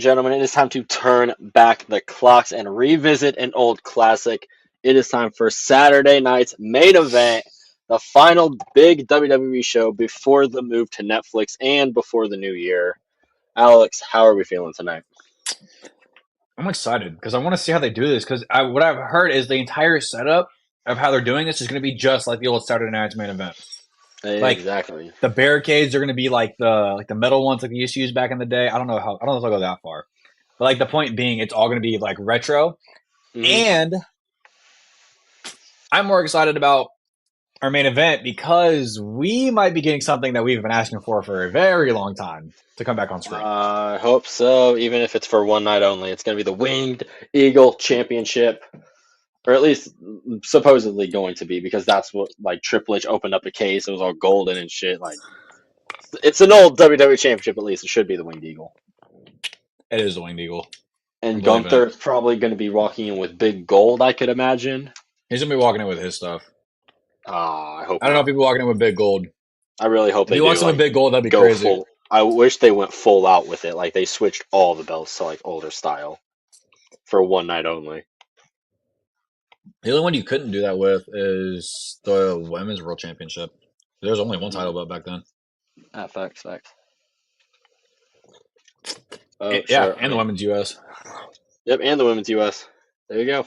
Gentlemen, it is time to turn back the clocks and revisit an old classic. It is time for Saturday night's main event, the final big WWE show before the move to Netflix and before the new year. Alex, how are we feeling tonight? I'm excited because I want to see how they do this. Because what I've heard is the entire setup of how they're doing this is going to be just like the old Saturday Night's main event. Like Exactly. the barricades are going to be like the metal ones like they used to use back in the day. I don't know if I'll go that far, but like the point being, it's all going to be like retro. hmm And I'm more excited about our main event because we might be getting something that we've been asking for a very long time to come back on screen. I hope so, even if it's for one night only. It's going to be the Winged Eagle Championship, or at least supposedly going to be, because that's what like Triple H opened up a case. It was all golden and shit. Like it's an old WWE Championship. At least it should be the Winged Eagle. It is the Winged Eagle. I And believe in Gunther it. is probably going to be walking in with big gold. I could imagine. He's gonna be walking in with his stuff. I hope I don't know if not. he'll be walking in with big gold. I really hope If he they do walks in with like big gold, that'd be go crazy. full. I wish they went full out with it. Like they switched all the belts to like older style for one night only. The only one you couldn't do that with is the Women's World Championship. There was only one title Mm, belt back then. facts. Oh, Yeah, sure. I and the mean, Women's US. yep, and the women's US. There you go.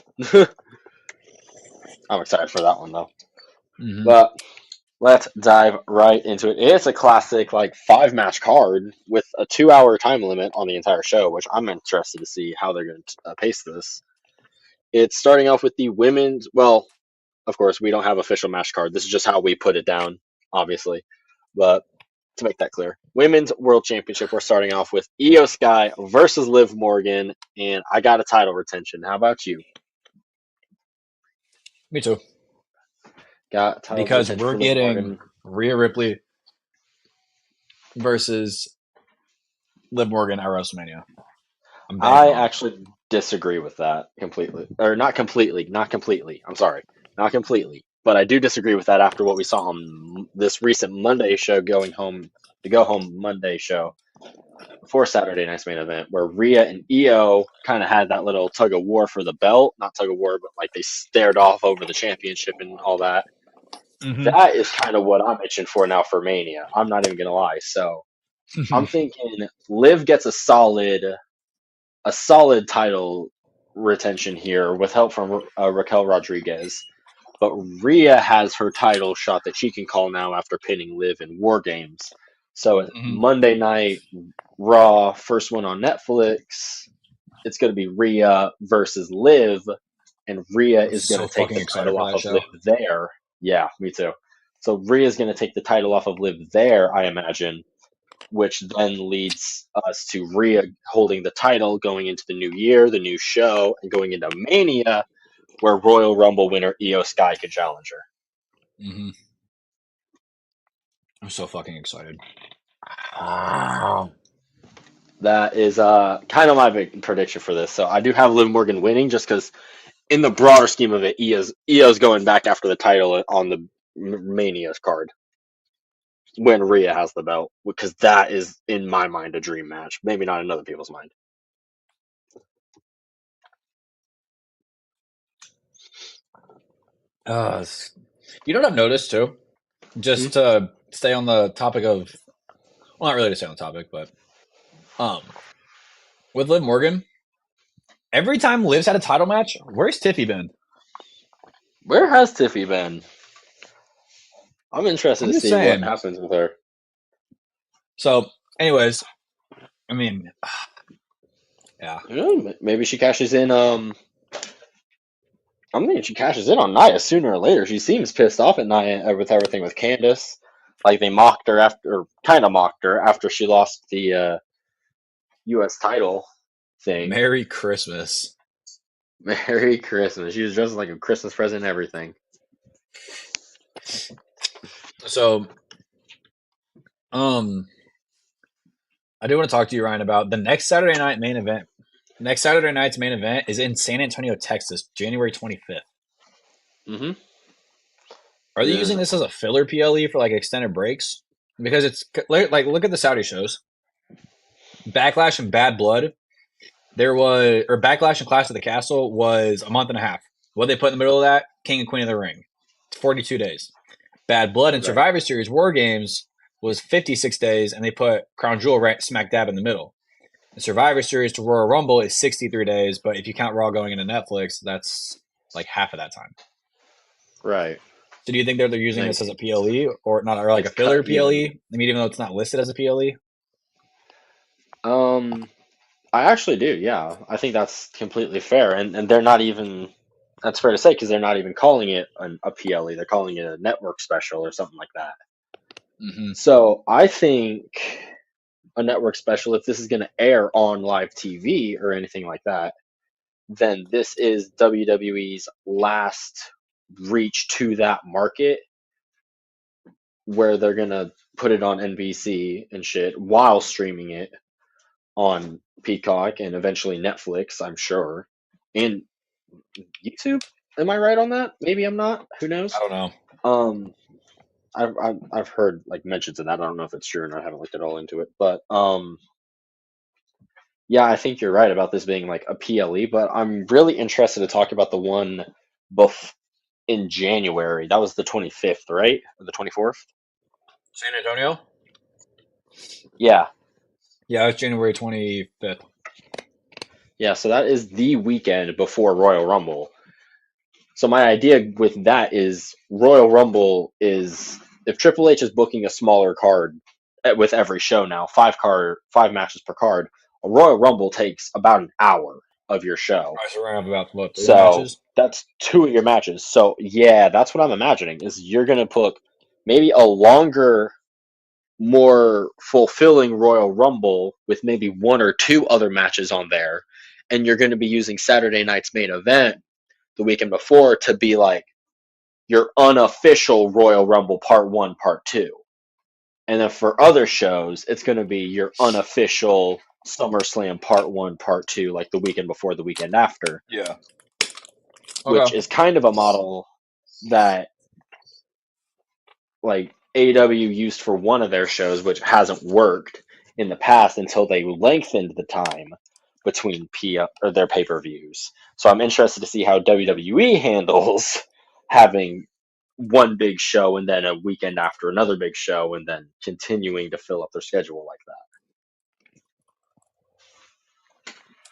I'm excited for that one though. Hmm. But let's dive right into it. It's a classic, like five match card with a 2 hour time limit on the entire show, which I'm interested to see how they're going to pace this. It's starting off with the women's. Well, of course, we don't have official match card. This is just how we put it down, obviously. But to make that clear, Women's World Championship, we're starting off with Io Sky versus Liv Morgan, and I got a title retention. How about you? Me too. Got title Because retention we're for Liv getting Morgan. Rhea Ripley versus Liv Morgan at WrestleMania. I'm banking I on it. actually disagree with that completely. Or not completely. I'm sorry. Not completely. But I do disagree with that after what we saw on this recent Monday show the Go Home Monday show before Saturday night's main event, where Rhea and Io kind of had that little tug of war for the belt. Not tug of war, but like they stared off over the championship and all that. Hmm. That is kind of what I'm itching for now for Mania. I'm not even going to lie. So I'm thinking Liv gets a solid title retention here with help from Raquel Rodriguez. But Rhea has her title shot that she can call now after pinning Liv in War Games. So Hmm. Monday night Raw, first one on Netflix, it's going to be Rhea versus Liv, and Rhea I'm is going so to take fucking the excited title for off that of Liv show. there. Yeah, me too. So Rhea is going to take the title off of Liv there, I imagine, which then leads us to Rhea holding the title going into the new year, the new show, and going into Mania, where Royal Rumble winner Io Sky could challenge her. Hmm. I'm so fucking excited. That is kind of my big prediction for this. So I do have Liv Morgan winning just because, in the broader scheme of it, Io's going back after the title on the Mania's card when Rhea has the belt, because that is, in my mind, a dream match. Maybe not in other people's mind. Uh, you know what I've noticed too? Hmm? Just to stay on the topic of, well, not really to stay on the topic, but um, with Liv Morgan, every time Liv's had a title match, where's Tiffy been? Where has Tiffy been? I'm interested I'm to just see what saying. happens with her. So, anyways, I mean, yeah, Maybe she cashes in. I'm thinking she cashes in on Nia sooner or later. She seems pissed off at Nia with everything with Candace. Like they mocked her after, or kind of mocked her after she lost the U.S. title thing. Merry Christmas. Merry Christmas. She was dressed like a Christmas present and everything. So, um, I do want to talk to you, Ryan, about the next Saturday night main event. Next Saturday night's main event is in San Antonio, Texas, January 25th. Mm-hmm. Are they using this as a filler PLE for like extended breaks? Because it's like look at the Saudi shows. Backlash and Bad Blood There was or Backlash and Clash of the Castle was a month and a half. What they put in the middle of that? King and Queen of the Ring. It's 42 days. Bad Blood and Right. Survivor Series War Games was 56 days, and they put Crown Jewel right smack dab in the middle. The Survivor Series to Royal Rumble is 63 days, but if you count Raw going into Netflix, that's like half of that time. Right. So do you think they're using this as a PLE or not, or like It's a filler cut even. PLE? I mean, even though it's not listed as a PLE. I actually do. Yeah, I think that's completely fair, and they're not even. That's fair to say because they're not even calling it a PLE. They're calling it a network special or something like that. Mm-hmm. So I think a network special, if this is going to air on live TV or anything like that, then this is WWE's last reach to that market where they're going to put it on NBC and shit while streaming it on Peacock and eventually Netflix, I'm sure, and YouTube. Am I right on that? Maybe I'm not. Who knows? I don't know. Um, I've heard like mentions of that. I don't know if it's true or not. I haven't looked at all into it, but yeah, I think you're right about this being like a PLE. But I'm really interested to talk about the one bef in January. That was the 25th, right? Or the 24th? San Antonio? Yeah, Yeah, it's January 25th. yeah. So that is the weekend before Royal Rumble. So my idea with that is Royal Rumble is if Triple H is booking a smaller card with every show now, five matches per card, a Royal Rumble takes about an hour of your show. All right, so we're gonna have about what, 3 So matches? that's two of your matches. So yeah, that's what I'm imagining is you're gonna put maybe a longer, more fulfilling Royal Rumble with maybe one or two other matches on there, and you're gonna be using Saturday night's main event the weekend before to be like your unofficial Royal Rumble Part 1, Part 2. And then for other shows, it's going to be your unofficial SummerSlam Part 1, Part 2, like the weekend before, the weekend after, Yeah. which Okay. is kind of a model that like AEW used for one of their shows, which hasn't worked in the past until they lengthened the time between or their pay-per-views. So I'm interested to see how WWE handles having one big show and then a weekend after another big show and then continuing to fill up their schedule like that.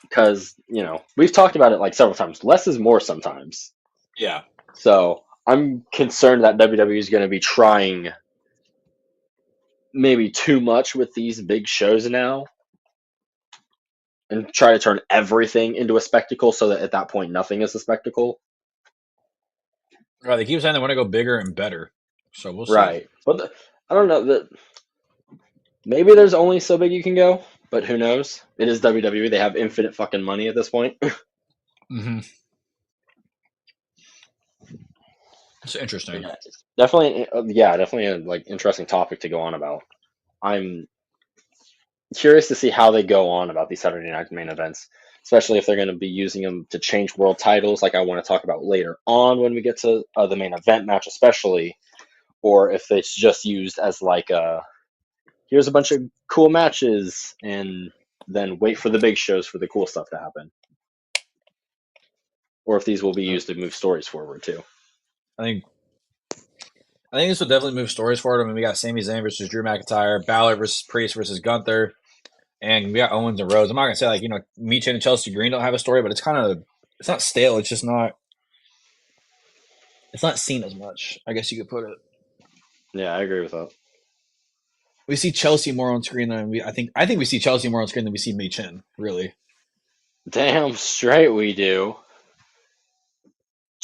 Because, we've talked about it like several times. Less is more sometimes. Yeah. So I'm concerned that WWE is going to be trying maybe too much with these big shows now and try to turn everything into a spectacle so that at that point nothing is a spectacle. Right, they keep saying they want to go bigger and better. So we'll see. Right. But I don't know that maybe there's only so big you can go, but who knows? It is WWE. They have infinite fucking money at this point. Mm-hmm. It's interesting. Yeah, it's definitely a like interesting topic to go on about. I'm curious to see how they go on about these Saturday night main events, especially if they're going to be using them to change world titles, like I want to talk about later on when we get to the main event match, especially, or if it's just used as like here's a bunch of cool matches and then wait for the big shows for the cool stuff to happen, or if these will be used to move stories forward too. I think this will definitely move stories forward. I mean, we got Sami Zayn versus Drew McIntyre, Balor versus Priest versus Gunther, and we got Owens and Rhodes. I'm not gonna say like Michin and Chelsea Green don't have a story, but it's not stale. It's just not. It's not seen as much. I guess you could put it. Yeah, I agree with that. We see Chelsea more on screen than I think we see Chelsea more on screen than we see Michin. Really. Damn straight we do.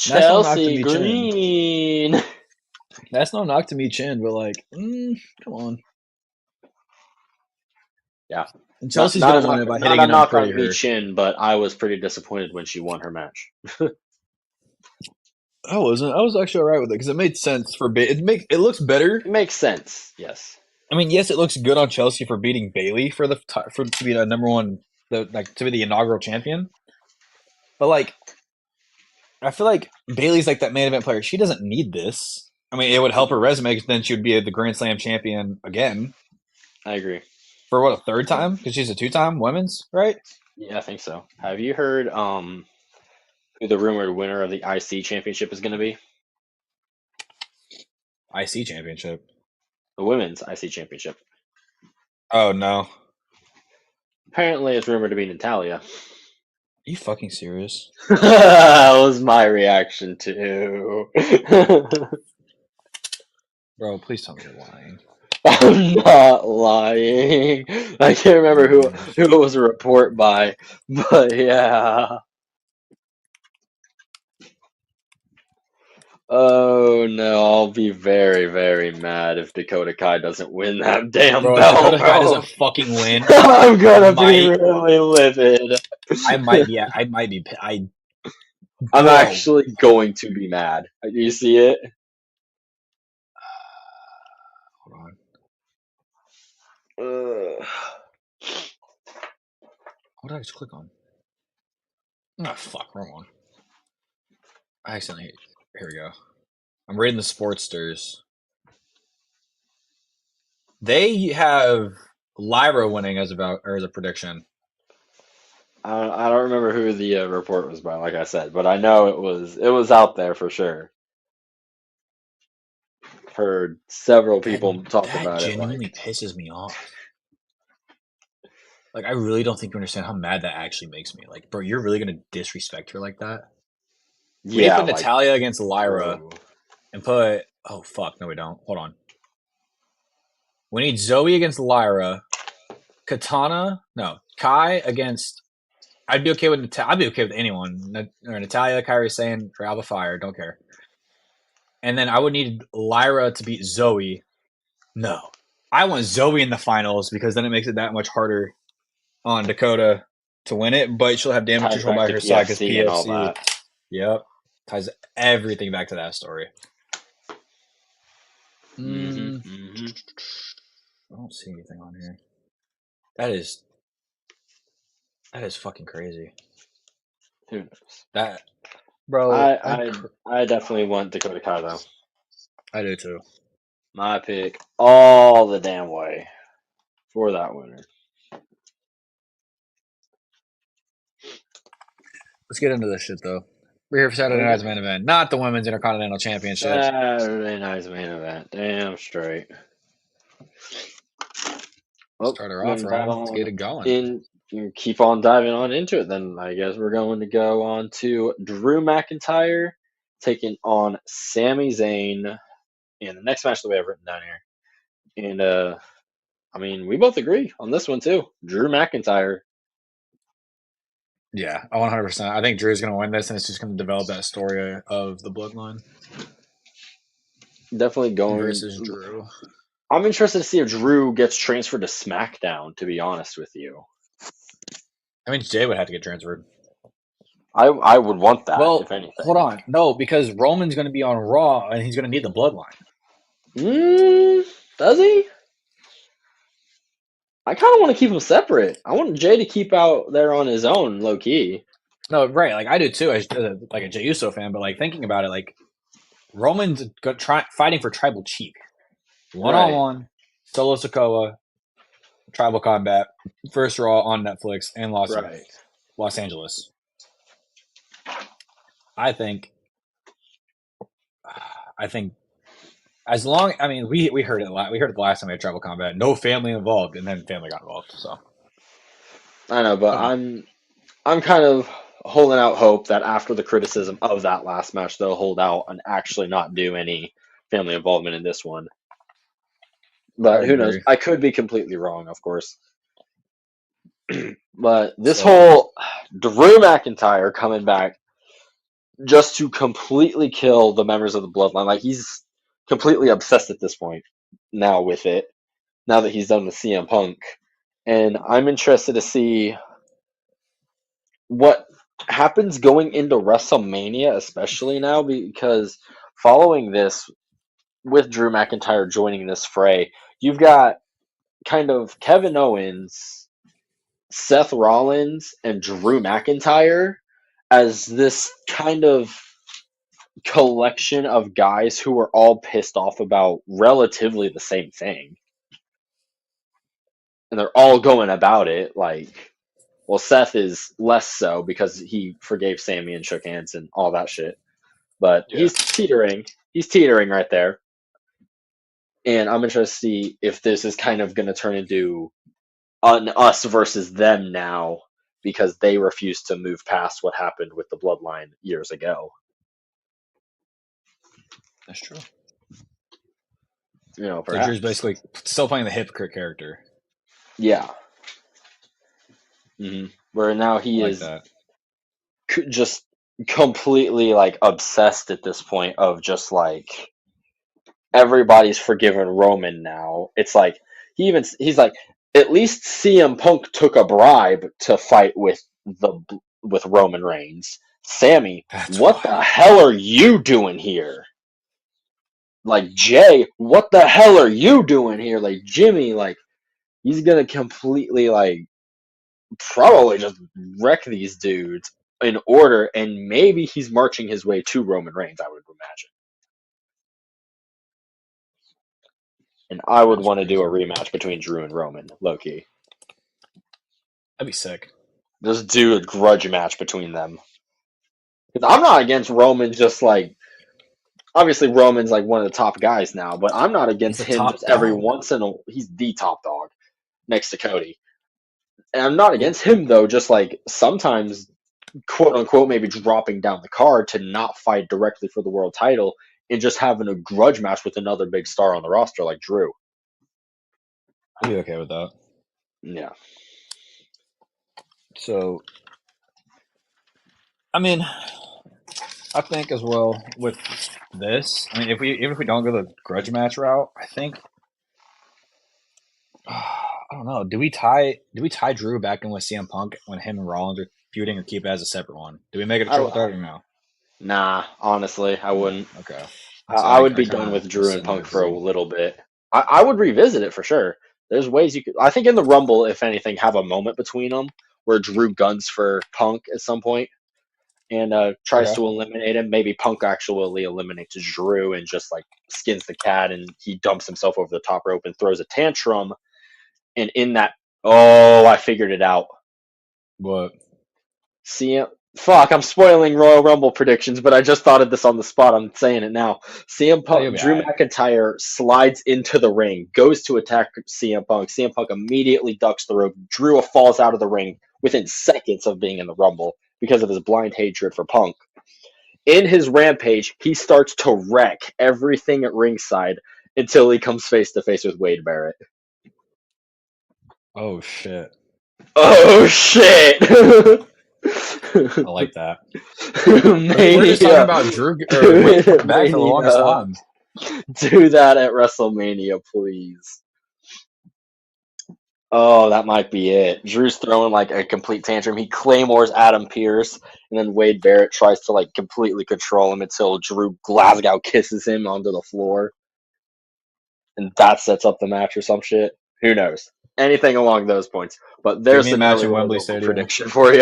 That's no knock to Chelsea Michin. Green. That's no knock to Michin, but like, come on. Yeah. And Chelsea's gonna win it by hitting not a an knock unpretty on her. Chin, but I was pretty disappointed when she won her match. I wasn't. I was actually alright with it because it made sense for it looks better. It makes sense. Yes. I mean, yes, it looks good on Chelsea for beating Bailey for to be the number one, to be the inaugural champion. But like, I feel like Bailey's like that main event player. She doesn't need this. I mean, it would help her resume because then she would be the Grand Slam champion again I agree. for what, a third time because she's a two-time women's, right? Yeah, I think so. Have you heard who the rumored winner of the IC championship is going to be? IC championship. The women's IC championship. Oh no. Are Apparently, it's rumored to be Natalia. you fucking serious? That was my reaction too. Bro, please tell me you're lying. I'm not lying. I can't remember who it was a report by, but yeah. Oh no, I'll be very, very mad if Dakota Kai doesn't win that damn Bro, if belt, Dakota Kai bro. doesn't fucking win, I'm gonna be might really livid. I might be I'm bro. actually going to be mad. Do you see it? Hold on. Ugh. What did I just click on? Oh fuck, wrong one. I accidentally here we go. I'm reading the Sportsters. They have Lyra winning as a prediction. I don't remember who the report was by, like I said, but I know it was out there for sure. Heard several people talk That about it. Like, genuinely pisses me off. Like, I really don't think you understand how mad that actually makes me. Like, bro, you're really gonna disrespect her like that? We need to yeah, put like, Natalia against Lyra bro. and put. Oh fuck, no, we don't. Hold on. We need Zoe against Lyra, Katana. No, Kai against. I'd be okay with I'd be okay with anyone. Or Natalia, Kairi Sane, or Alba Fire. Don't care. And then I would need Lyra to beat Zoe. No, I want Zoe in the finals because then it makes it that much harder on Dakota to win it. But she'll have damage Ties control back by to her side because PFC and all PFC. that. Yep, ties everything back to that story. Hmm Mm, hmm I don't see anything on here. That is fucking crazy. Who knows? That bro, I definitely want Dakota Kai though. I do too. My pick all the damn way for that winner. Let's get into this shit though. We're here for Saturday night's main event, not the Women's Intercontinental Championship. Saturday night's main event. Damn straight. Well, Start her off, then dive Ryan. Let's on get it going. in. Keep on diving on into it. Then I guess we're going to go on to Drew McIntyre taking on Sami Zayn in the next match that we have written down here. And I mean, we both agree on this one too. Drew McIntyre. Yeah, 100%. I think Drew's going to win this, and it's just going to develop that story of the bloodline Definitely going versus Drew. I'm interested to see if Drew gets transferred to SmackDown, to be honest with you. I mean, Jay would have to get transferred. I would want that, Well, if anything. hold on. No, because Roman's going to be on Raw, and he's going to need the bloodline. Does he? I kind of want to keep them separate. I want Jay to keep out there on his own, low key. No, right. Like, I do too, as like a Jey Uso fan, but like thinking about it, like Roman's fighting for Tribal Chief. One-on-one, Solo Sikoa, Tribal Combat, first Raw on Netflix and Los Angeles. I think as long, I mean, we heard it. We heard it the last time we had Tribal Combat. No family involved, and then family got involved. So I know, but I'm kind of holding out hope that after the criticism of that last match, they'll hold out and actually not do any family involvement in this one. But who knows? I could be completely wrong, of course. But this whole Drew McIntyre coming back just to completely kill the members of the bloodline, like he's completely obsessed at this point now with it, now that he's done with CM Punk. And I'm interested to see what happens going into WrestleMania, especially now, because following this, with Drew McIntyre joining this fray, you've got kind of Kevin Owens, Seth Rollins, and Drew McIntyre as this kind of collection of guys who are all pissed off about relatively the same thing. And they're all going about it like Well, Seth is less so because he forgave Sammy and shook hands and all that shit. But Yeah. he's teetering. He's teetering right there. And I'm interested to see if this is kind of going to turn into an us versus them now because they refuse to move past what happened with the bloodline years ago. That's true. So Drew's Perhaps. basically still playing the hypocrite character. Yeah. Where now I he like is that. just completely like obsessed at this point of just like everybody's forgiven Roman now. It's like he's like at least CM Punk took a bribe to fight with Roman Reigns. Sammy, That's what the wild. hell are you doing here? Like Jay, what the hell are you doing here? Like Jimmy, like he's gonna completely like probably just wreck these dudes in order, and maybe he's marching his way to Roman Reigns, I would imagine. And I would That's want to do a crazy. rematch between Drew and Roman, low key. That'd be sick. Just do a grudge match between them. Because I'm not against Roman, just like obviously Roman's like one of the top guys now, but I'm not He's against the him top just every dog. once in a he's the top dog next to Cody. And I'm not Yeah. against him though, just like sometimes quote unquote maybe dropping down the card to not fight directly for the world title and just having a grudge match with another big star on the roster like Drew. I'd be okay with that. Yeah. So, I mean, I think as well with this. I mean, even if we don't go the grudge match route, I think I don't know. Do we tie Drew back in with CM Punk when him and Rollins are feuding, or keep it as a separate one? Do we make it a triple I, threat or no? nah, honestly, I No. wouldn't. Okay. So I I would be kind done of with was Drew and sitting there Punk for a debating. little bit. I would revisit it for sure. There's ways you could. I think in the Rumble, if anything, have a moment between them where Drew guns for Punk at some point and tries Okay. to eliminate him. Maybe Punk actually eliminates Drew and just like skins the cat and he dumps himself over the top rope and throws a tantrum. And in that, oh, I figured it out. What? CM, fuck, I'm spoiling Royal Rumble predictions, but I just thought of this on the spot. I'm saying it now. CM Oh, you'll Punk, be Drew alright. McIntyre slides into the ring, goes to attack CM Punk. CM Punk immediately ducks the rope. Drew falls out of the ring within seconds of being in the Rumble because of his blind hatred for Punk. In his rampage, he starts to wreck everything at ringside until he comes face to face with Wade Barrett. Oh shit. Oh shit! I like that. We're just talking Mania. about Drew or Wade coming back for the longest Mania. time. Do that at WrestleMania, please. Oh, that might be it. Drew's throwing like a complete tantrum. He claymores Adam Pearce, and then Wade Barrett tries to like completely control him until Drew Glasgow kisses him onto the floor, and that sets up the match or some shit. Who knows? Anything along those points. But Give there's me a an match early in Royal Wembley Rumble Stadium. prediction for you.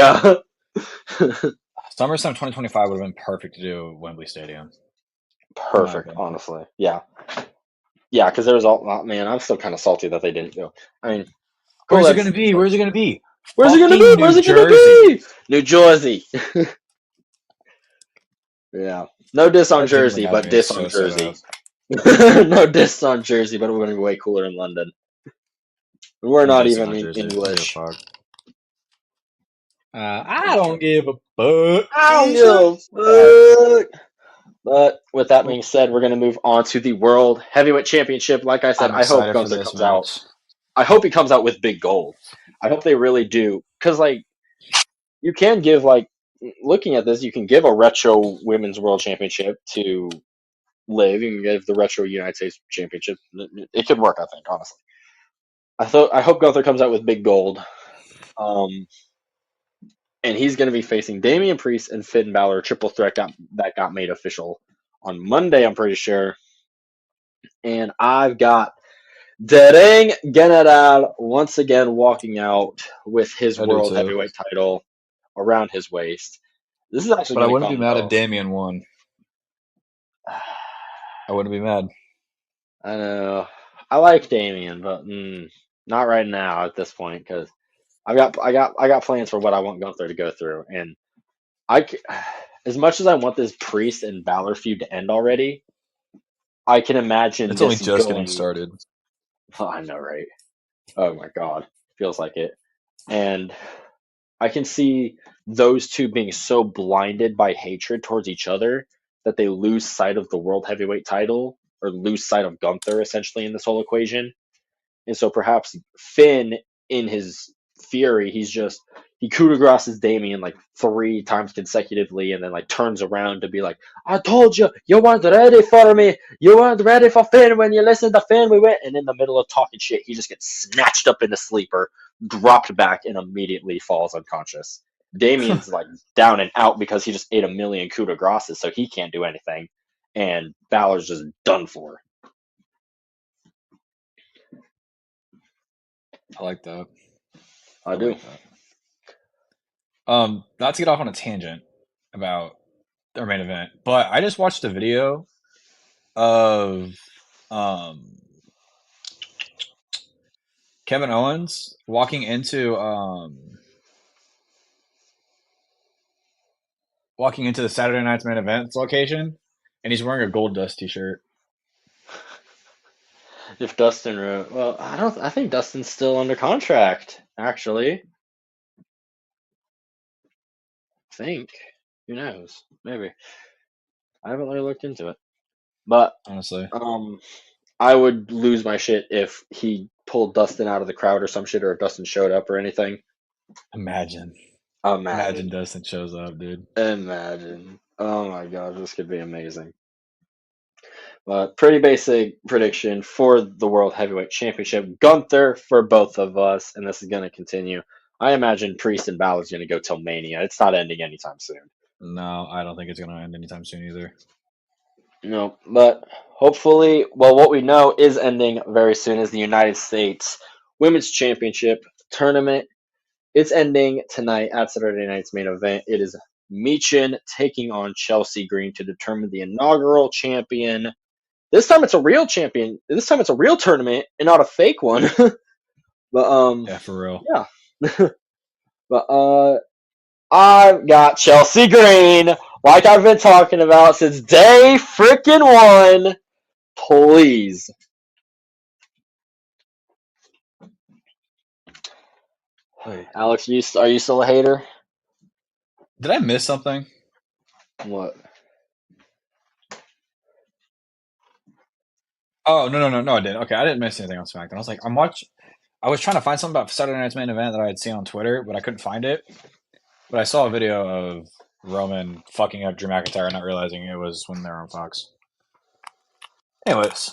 SummerSlam 2025 would have been perfect to do at Wembley Stadium, in my Perfect, opinion. honestly. Yeah. Yeah, because there was all. Oh, man, I'm still kind of salty that they didn't go. I mean, cool. Where's it gonna be? Where's it gonna be? Where's it gonna Fucking be? New Where's it gonna Jersey. be? New Jersey. Yeah. No diss on That genuinely Jersey, has but me diss on so sad Jersey. ass. No diss on Jersey, but we're gonna be way cooler in London. We're I'm not dissing even on in Jersey. I don't give a English. fuck. I don't give a fuck. I don't Jesus. give a fuck. But with that Well, being said, we're gonna move on to the World Heavyweight Championship. Like I said, I'm I hope excited for Gunther this comes out. match. I hope he comes out with big gold. I hope they really do, because like you can give like looking at this, you can give a retro women's world championship to Liv. You can give the retro United States championship. It could work, I think, honestly. I hope Gunther comes out with big gold. Um, and he's going to be facing Damian Priest and Finn Balor. Triple threat that got made official on Monday, I'm pretty sure. And I've got Dereng General once again walking out with his I do world too. heavyweight title around his waist. This is actually But I going to wouldn't be come mad if though. Damien won. I wouldn't be mad. I know. I like Damien, but not right now at this point because I got plans for what I want Gunther to go through, and as much as I want this Priest and Balor feud to end already, I can imagine It's only this just getting going. started. Oh, I know, right? Oh my God, feels like it. And I can see those two being so blinded by hatred towards each other that they lose sight of the world heavyweight title or lose sight of Gunther essentially in this whole equation. And so perhaps Finn, in his fury, he coup de graces Damien like 3 times consecutively, and then like turns around to be like, "I told you, you weren't ready for me. You weren't ready for Finn when you listened to Finn. We went." And in the middle of talking shit, he just gets snatched up in the sleeper, dropped back, and immediately falls unconscious. Damien's like down and out because he just ate a million coup de graces, so he can't do anything, and Balor's just done for. I like that. I do. Like that. Not to get off on a tangent about their main event, but I just watched a video of um Kevin Owens walking into the Saturday Night's Main Event location, and he's wearing a Gold Dust T-shirt. If Dustin wrote, well, I don't. I think Dustin's still under contract. Actually, I think. Who knows? Maybe. I haven't really looked into it, but Honestly, um, I would lose my shit if he pulled Dustin out of the crowd or some shit, or if Dustin showed up or anything. imagine Imagine, Dustin shows up, dude. imagine. Oh my god, this could be amazing. But pretty basic prediction for the World Heavyweight Championship. Gunther for both of us, and this is going to continue. I imagine Priest and Balor's going to go till Mania. It's not ending anytime soon. No, I don't think it's gonna end anytime soon either. No, but hopefully, well, what we know is ending very soon is the United States Women's Championship tournament. It's ending tonight at Saturday night's main event. It is Michin taking on Chelsea Green to determine the inaugural champion. This time it's a real champion. This time it's a real tournament and not a fake one. But Yeah, for real. yeah. But I've got Chelsea Green, like I've been talking about since day freaking one. Please. Wait, Alex, are you still a hater? did I miss something? What? Oh no, I didn't. Okay, I didn't miss anything on SmackDown. I was like, I was trying to find something about Saturday Night's Main Event that I had seen on Twitter, but I couldn't find it. But I saw a video of Roman fucking up Drew McIntyre, not realizing it was when they were on Fox. Anyways,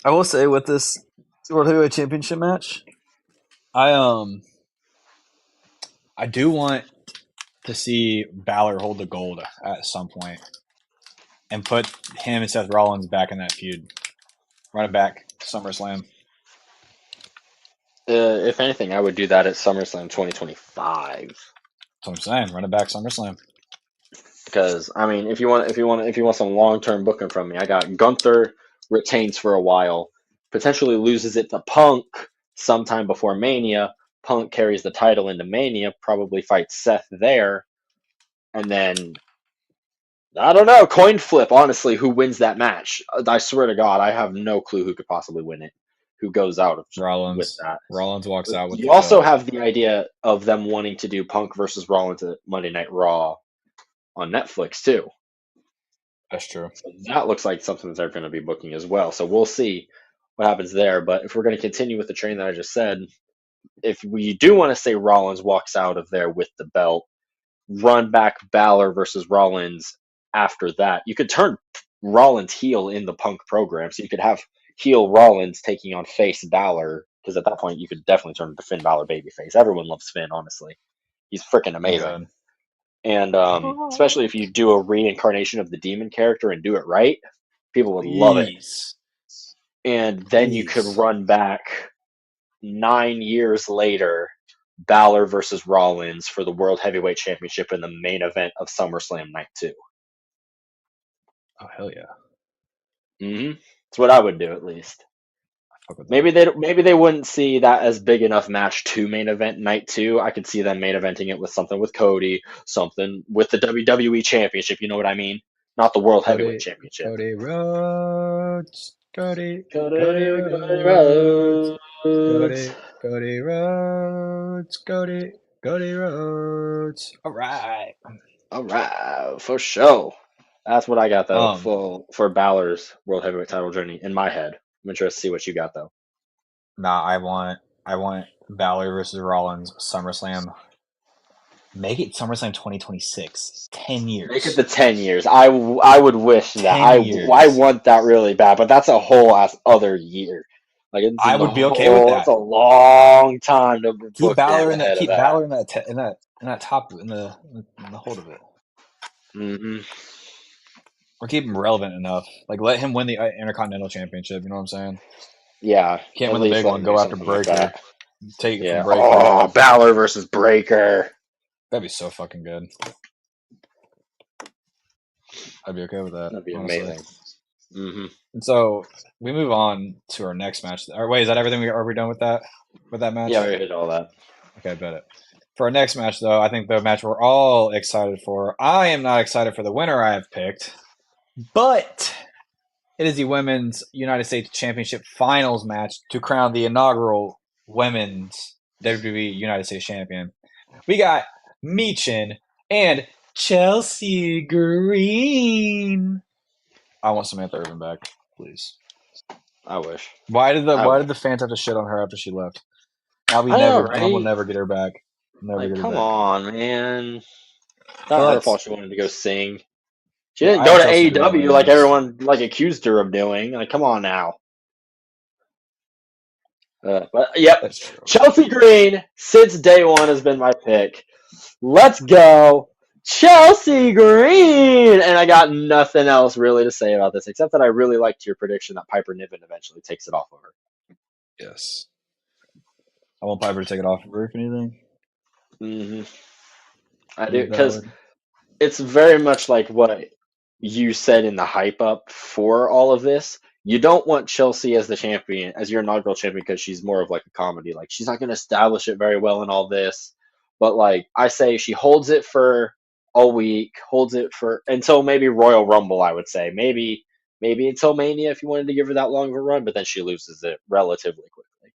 I will say with this World Heavyweight Championship match, I I do want to see Balor hold the gold at some point and put him and Seth Rollins back in that feud. Run it back, SummerSlam. If anything, I would do that at SummerSlam 2025. That's what I'm saying. Run it back, SummerSlam. Because I mean, if you want some long term booking from me, I got Gunther retains for a while, potentially loses it to Punk sometime before Mania. Punk carries the title into Mania, probably fights Seth there, and then I don't know, coin flip. Honestly, who wins that match? I swear to God, I have no clue who could possibly win it. Who goes out with Rollins. that? Rollins walks out with You the also belt. have the idea of them wanting to do Punk versus Rollins at Monday Night Raw on Netflix too. That's true. So that looks like something that they're going to be booking as well. So we'll see what happens there. But if we're going to continue with the train that I just said, if we do want to say Rollins walks out of there with the belt, run back Balor versus Rollins after that, you could turn Rollins heel in the Punk program. So you could have heel Rollins taking on face Balor. Because at that point, you could definitely turn the Finn Balor babyface. Everyone loves Finn, honestly. He's freaking Oh amazing. god. And especially if you do a reincarnation of the demon character and do it right, people would love it. Please. And then you could Please. run back 9 years later, Balor versus Rollins for the World Heavyweight Championship in the main event of SummerSlam Night 2. Oh hell yeah. That's what I would do, at least. fuck with that. Maybe they wouldn't see that as big enough match to main event night 2. I could see them main eventing it with something with Cody, something with the WWE Championship. You know what I mean? Not the World Heavyweight Championship. Cody Rhodes. Cody Cody Rhodes. Rhodes. Cody Rhodes. Cody Rhodes. All right. All right, for sure. That's what I got though for Balor's World Heavyweight title journey in my head. I'm interested to see what you got though. Nah, I want Balor versus Rollins SummerSlam. Make it SummerSlam 2026. 10 years. Make it the 10 years. I would wish that. I want that really bad, but that's a whole ass other year. Like I would be okay with that. It's a long time to keep Balor in that. Keep Balor in that top in the hold of it. Mm-hmm. Or keep him relevant enough. Like let him win the Intercontinental Championship. You know what I'm saying? Yeah. Can't win the big one. Go after Breaker. Like take it from Breaker. Oh, Balor versus Breaker. That'd be so fucking good. I'd be okay with that. That'd be honestly. amazing. Mm-hmm. And so we move on to our next match. Wait, is that everything? Are we done with that? With that match? Yeah, we did all that. Okay, I bet it. For our next match, though, I think the match we're all excited for. I am not excited for the winner I have picked, but it is the Women's United States Championship Finals match to crown the inaugural Women's WWE United States Champion. We got Michin and Chelsea Green. I want Samantha Irvin back, please. I wish. Why did the fans have to shit on her after she left? Now we'll never get her back. Come on, man. Not her fault she wanted to go sing. She didn't go to AEW like everyone accused her of doing. Like, come on now. But yep, Chelsea Green since day one has been my pick. Let's go, Chelsea Green! And I got nothing else really to say about this except that I really liked your prediction that Piper Niven eventually takes it off of her. Yes, I want Piper to take it off of her if anything. Mm-hmm. I do, because it's very much like what you said in the hype up for all of this. You don't want Chelsea as the champion, as your inaugural champion, because she's more of like a comedy. Like, she's not going to establish it very well in all this. But like I say, she holds it for a week, holds it for until maybe Royal Rumble. I would say maybe until Mania if you wanted to give her that long of a run, but then she loses it relatively quickly.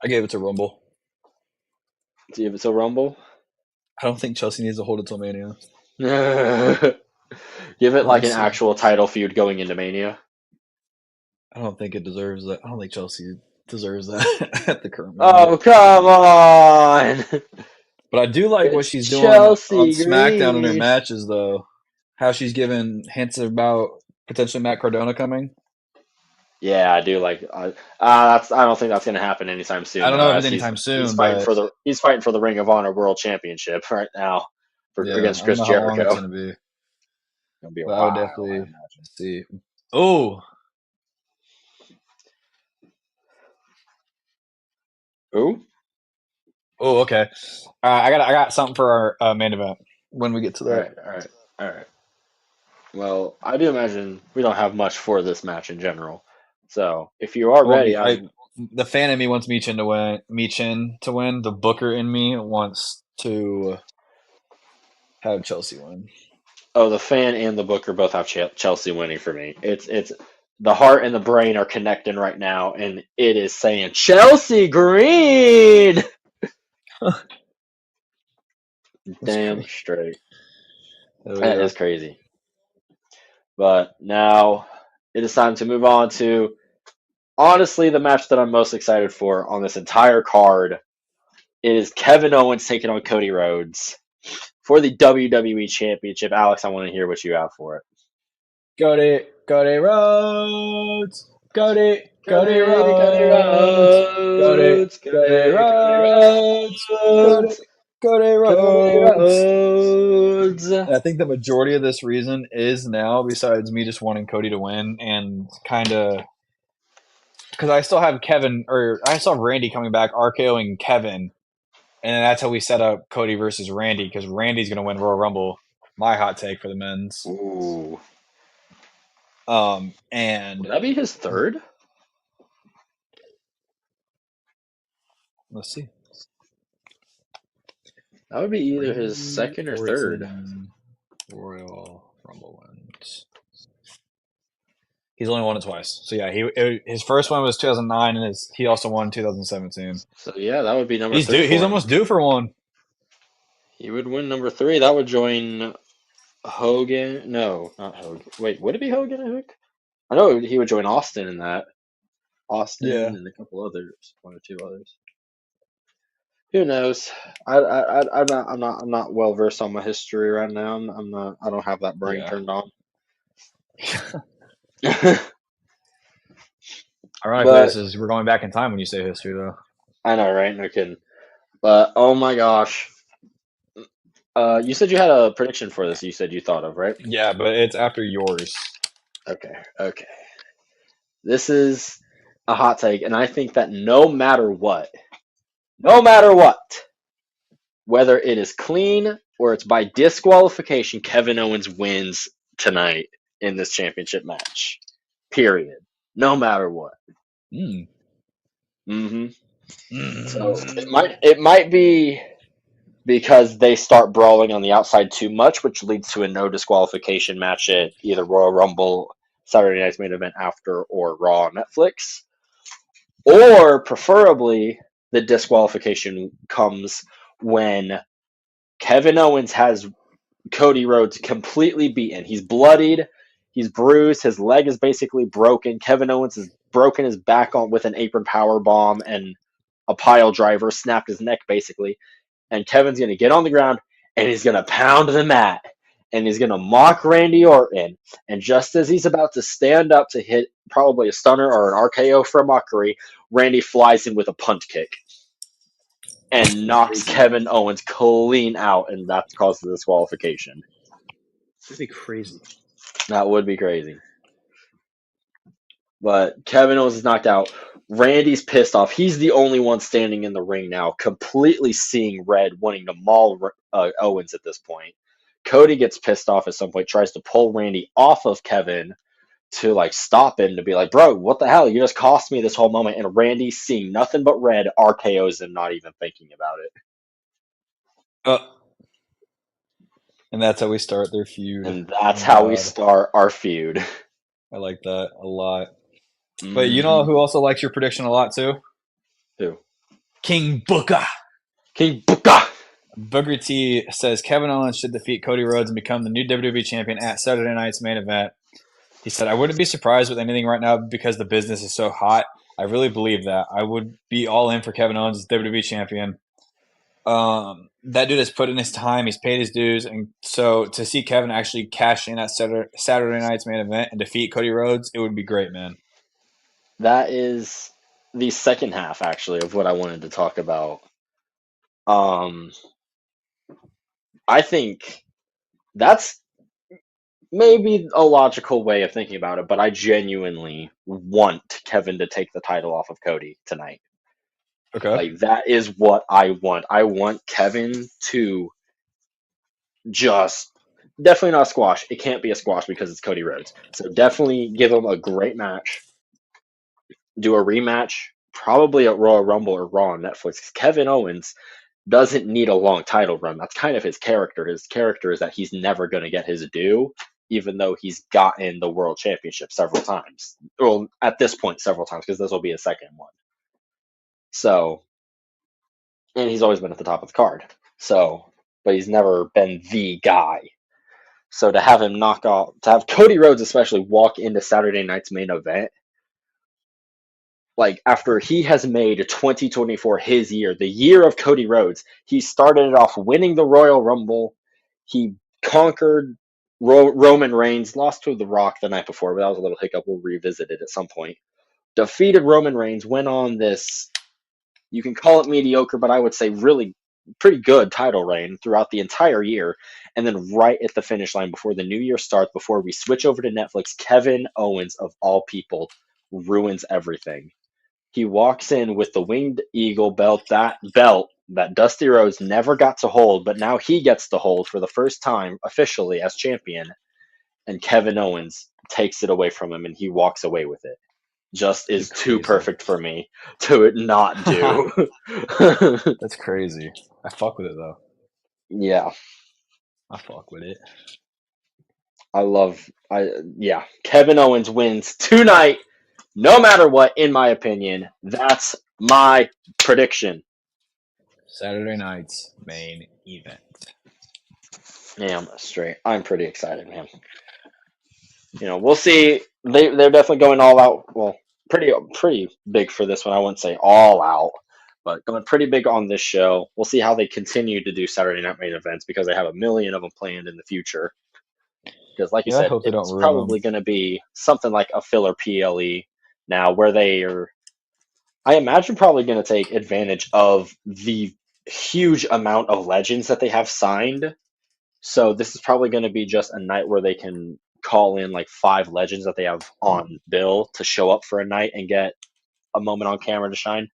I gave it to Rumble. Do you give it to Rumble? I don't think Chelsea needs to hold it till Mania. Give it like an actual title feud going into Mania. I don't think it deserves that. I don't think Chelsea deserves that at the current moment. Oh, come on! But I do like what she's doing on SmackDown in her matches, though. How she's given hints about potentially Matt Cardona coming. Yeah, I do like. I don't think that's going to happen anytime soon. I don't know if it's anytime soon. He's fighting for the Ring of Honor World Championship right now against Chris Jericho. It's going to be. I would definitely see. Oh. Ooh. Oh, okay. I got something for our main event when we get to that. All right. Well, I do imagine we don't have much for this match in general. So if you are ready, the fan in me wants Michin to win. The booker in me wants to have Chelsea win. Oh, the fan and the booker both have Chelsea winning for me. It's the heart and the brain are connecting right now, and it is saying Chelsea Green. Damn straight. That is crazy. But now it is time to move on to, honestly, the match that I'm most excited for on this entire card. It is Kevin Owens taking on Cody Rhodes for the WWE Championship. Alex, I want to hear what you have for it. Cody Rhodes. Cody Rhodes. I think the majority of this reason is now, besides me just wanting Cody to win and kind of because I still have Randy coming back, RKOing Kevin, and that's how we set up Cody versus Randy because Randy's going to win Royal Rumble. My hot take for the men's. Ooh. And would that be his third? Let's see. That would be either his Randy second or third. Orton Royal Rumble wins. He's only won it twice. So yeah, his first one was 2009, and he also won 2017. So yeah, that would be number He's three due. for He's him. almost due for one. He would win number 3. That would join Hogan. No, not Hogan. Wait, would it be Hogan and Hook? I know he would join Austin in that. Austin Yeah. and a couple others, one or two others. Who knows? I'm not well versed on my history right now. I'm not. I don't have that brain Yeah. turned on. Ironically, But we're going back in time when you say history, though. I know, right? No kidding. But oh my gosh, you said you had a prediction for this. You said you thought of, right? Yeah, but it's after yours. Okay, okay. This is a hot take, and I think that no matter what, whether it is clean or it's by disqualification, Kevin Owens wins tonight in this championship match. Period. No matter what. Mm. So it might be because they start brawling on the outside too much, which leads to a no disqualification match at either Royal Rumble, Saturday Night's Main Event after, or Raw on Netflix. Or preferably, the disqualification comes when Kevin Owens has Cody Rhodes completely beaten. He's bloodied, he's bruised, his leg is basically broken. Kevin Owens has broken his back on with an apron power bomb and a pile driver, snapped his neck basically. And Kevin's going to get on the ground and he's going to pound the mat and he's going to mock Randy Orton. And just as he's about to stand up to hit probably a stunner or an RKO for a mockery, Randy flies in with a punt kick and knocks Kevin Owens clean out, and that causes the disqualification. That'd be crazy. That would be crazy. But Kevin Owens is knocked out. Randy's pissed off. He's the only one standing in the ring now, completely seeing red, wanting to maul Owens at this point. Cody gets pissed off at some point, tries to pull Randy off of Kevin to like stop him, to be like, bro, what the hell? You just cost me this whole moment. And Randy, seeing nothing but red, RKOs him, not even thinking about it. And that's how we start their feud. And that's how we start our feud. I like that a lot. But you know who also likes your prediction a lot too? Who? King Booker. King Booker. Booker T says Kevin Owens should defeat Cody Rhodes and become the new WWE champion at Saturday night's main event. He said, I wouldn't be surprised with anything right now because the business is so hot. I really believe that. I would be all in for Kevin Owens as WWE champion. That dude has put in his time. He's paid his dues. And so to see Kevin actually cash in at Saturday night's main event and defeat Cody Rhodes, it would be great, man. That is the second half, actually, of what I wanted to talk about. I think that's maybe a logical way of thinking about it, but I genuinely want Kevin to take the title off of Cody tonight. Okay. Like, that is what I want. I want Kevin to just definitely not a squash. It can't be a squash because it's Cody Rhodes. So definitely give him a great match. Do a rematch, probably at Royal Rumble or Raw on Netflix. Kevin Owens doesn't need a long title run. That's kind of his character. His character is that he's never going to get his due, even though he's gotten the World Championship several times. Well, at this point, several times, because this will be his second one. So, and he's always been at the top of the card. So, but he's never been the guy. So to have him to have Cody Rhodes especially walk into Saturday night's main event, like after he has made 2024 his year, the year of Cody Rhodes, he started it off winning the Royal Rumble. He conquered Roman Reigns, lost to The Rock the night before, but that was a little hiccup. We'll revisit it at some point. Defeated Roman Reigns, went on this, you can call it mediocre, but I would say really pretty good title reign throughout the entire year. And then right at the finish line before the new year starts, before we switch over to Netflix, Kevin Owens, of all people, ruins everything. He walks in with the Winged Eagle belt that Dusty Rhodes never got to hold, but now he gets to hold for the first time officially as champion, and Kevin Owens takes it away from him and he walks away with it. just is too Crazy. perfect for me to not do. That's crazy. I fuck with it though. Yeah, I fuck with it. yeah. Kevin Owens wins tonight, no matter what, in my opinion. That's my prediction. Saturday night's main event. Damn straight. I'm pretty excited, man. We'll see. They're definitely going all out. Well, pretty big for this one. I wouldn't say all out, but going pretty big on this show. We'll see how they continue to do Saturday night main events because they have a million of them planned in the future. Because, like you Yeah, I said, hope they don't it's ruin probably them. going to be something like a filler PLE now, where they are. I imagine probably going to take advantage of the huge amount of legends that they have signed. So this is probably going to be just a night where they can call in like 5 legends that they have on bill to show up for a night and get a moment on camera to shine.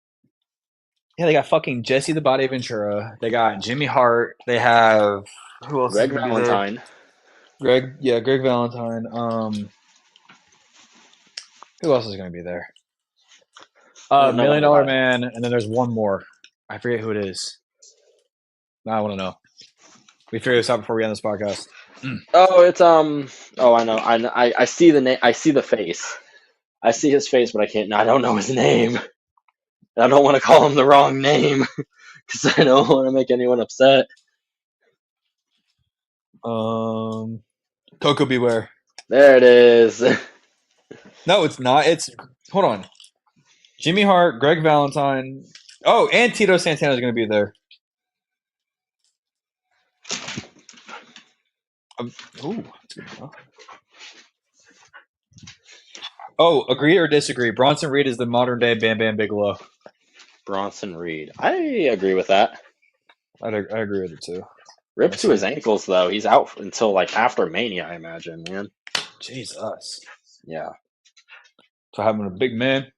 Yeah, they got fucking Jesse the Body Ventura. They got Jimmy Hart. They have who else is Greg gonna be there? Valentine. Greg Valentine. Who else is gonna be there? No Million one Dollar about it. Man, and then there's one more. I forget who it is. Now I want to know. We figure this out before we end this podcast. Oh, it's Oh, I know. I see the name. I see the face. I see his face, but I can't. I don't know his name. I don't want to call him the wrong name because I don't want to make anyone upset. Coco Beware. There it is. No, it's not. It's hold on. Jimmy Hart, Greg Valentine. Oh, and Tito Santana is going to be there. Ooh. Oh, agree or disagree? Bronson Reed is the modern day Bam Bam Bigelow. Bronson Reed. I agree with that. I agree with it too. Ripped to his ankles though. He's out until like after Mania, I imagine, man. Jesus. Yeah. So having a big man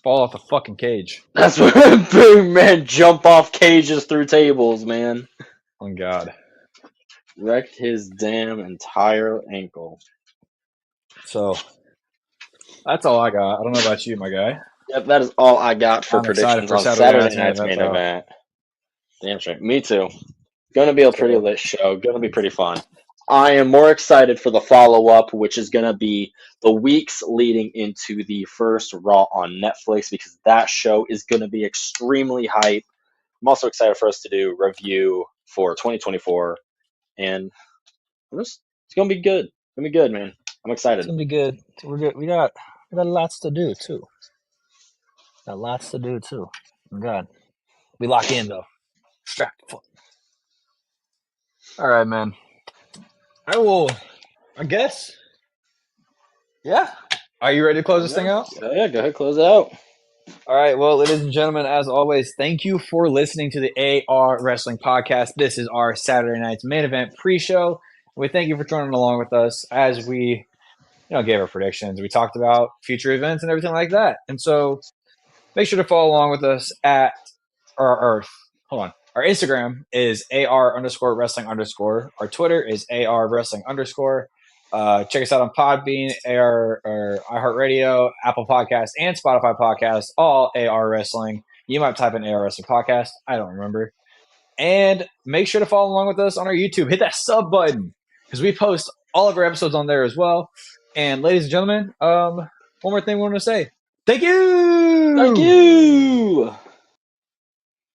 fall off the fucking cage. That's when big men jump off cages through tables, man. Oh God. Wrecked his damn entire ankle. So that's all I got. I don't know about you, my guy. Yep, that is all I got for I'm excited predictions for on Saturday Saturday night's night's main main event, event. Damn straight. Me too. Gonna be a pretty So lit show. Gonna be pretty fun. I am more excited for the follow up, which is gonna be the weeks leading into the first Raw on Netflix because that show is gonna be extremely hype. I'm also excited for us to do review for 2024, and it's gonna be good. It's gonna be good, man. I'm it's excited. gonna be good. We're good. We got lots to do too. Got lots to do too. Oh God. We lock in though. Strap. All right, man. I guess. Yeah. Are you ready to close this thing out? Yeah, go ahead, close it out. All right. Well, ladies and gentlemen, as always, thank you for listening to the AR Wrestling Podcast. This is our Saturday night's main event pre-show. We thank you for joining along with us as we, gave our predictions. We talked about future events and everything like that. And so make sure to follow along with us at our hold on. Our Instagram is AR_wrestling_. Our Twitter is AR wrestling_. Check us out on Podbean, AR or iHeartRadio, Apple Podcasts, and Spotify Podcasts, all AR Wrestling. You might type in AR Wrestling Podcast. I don't remember. And make sure to follow along with us on our YouTube. Hit that sub button because we post all of our episodes on there as well. And ladies and gentlemen, one more thing we want to say. Thank you! Thank you!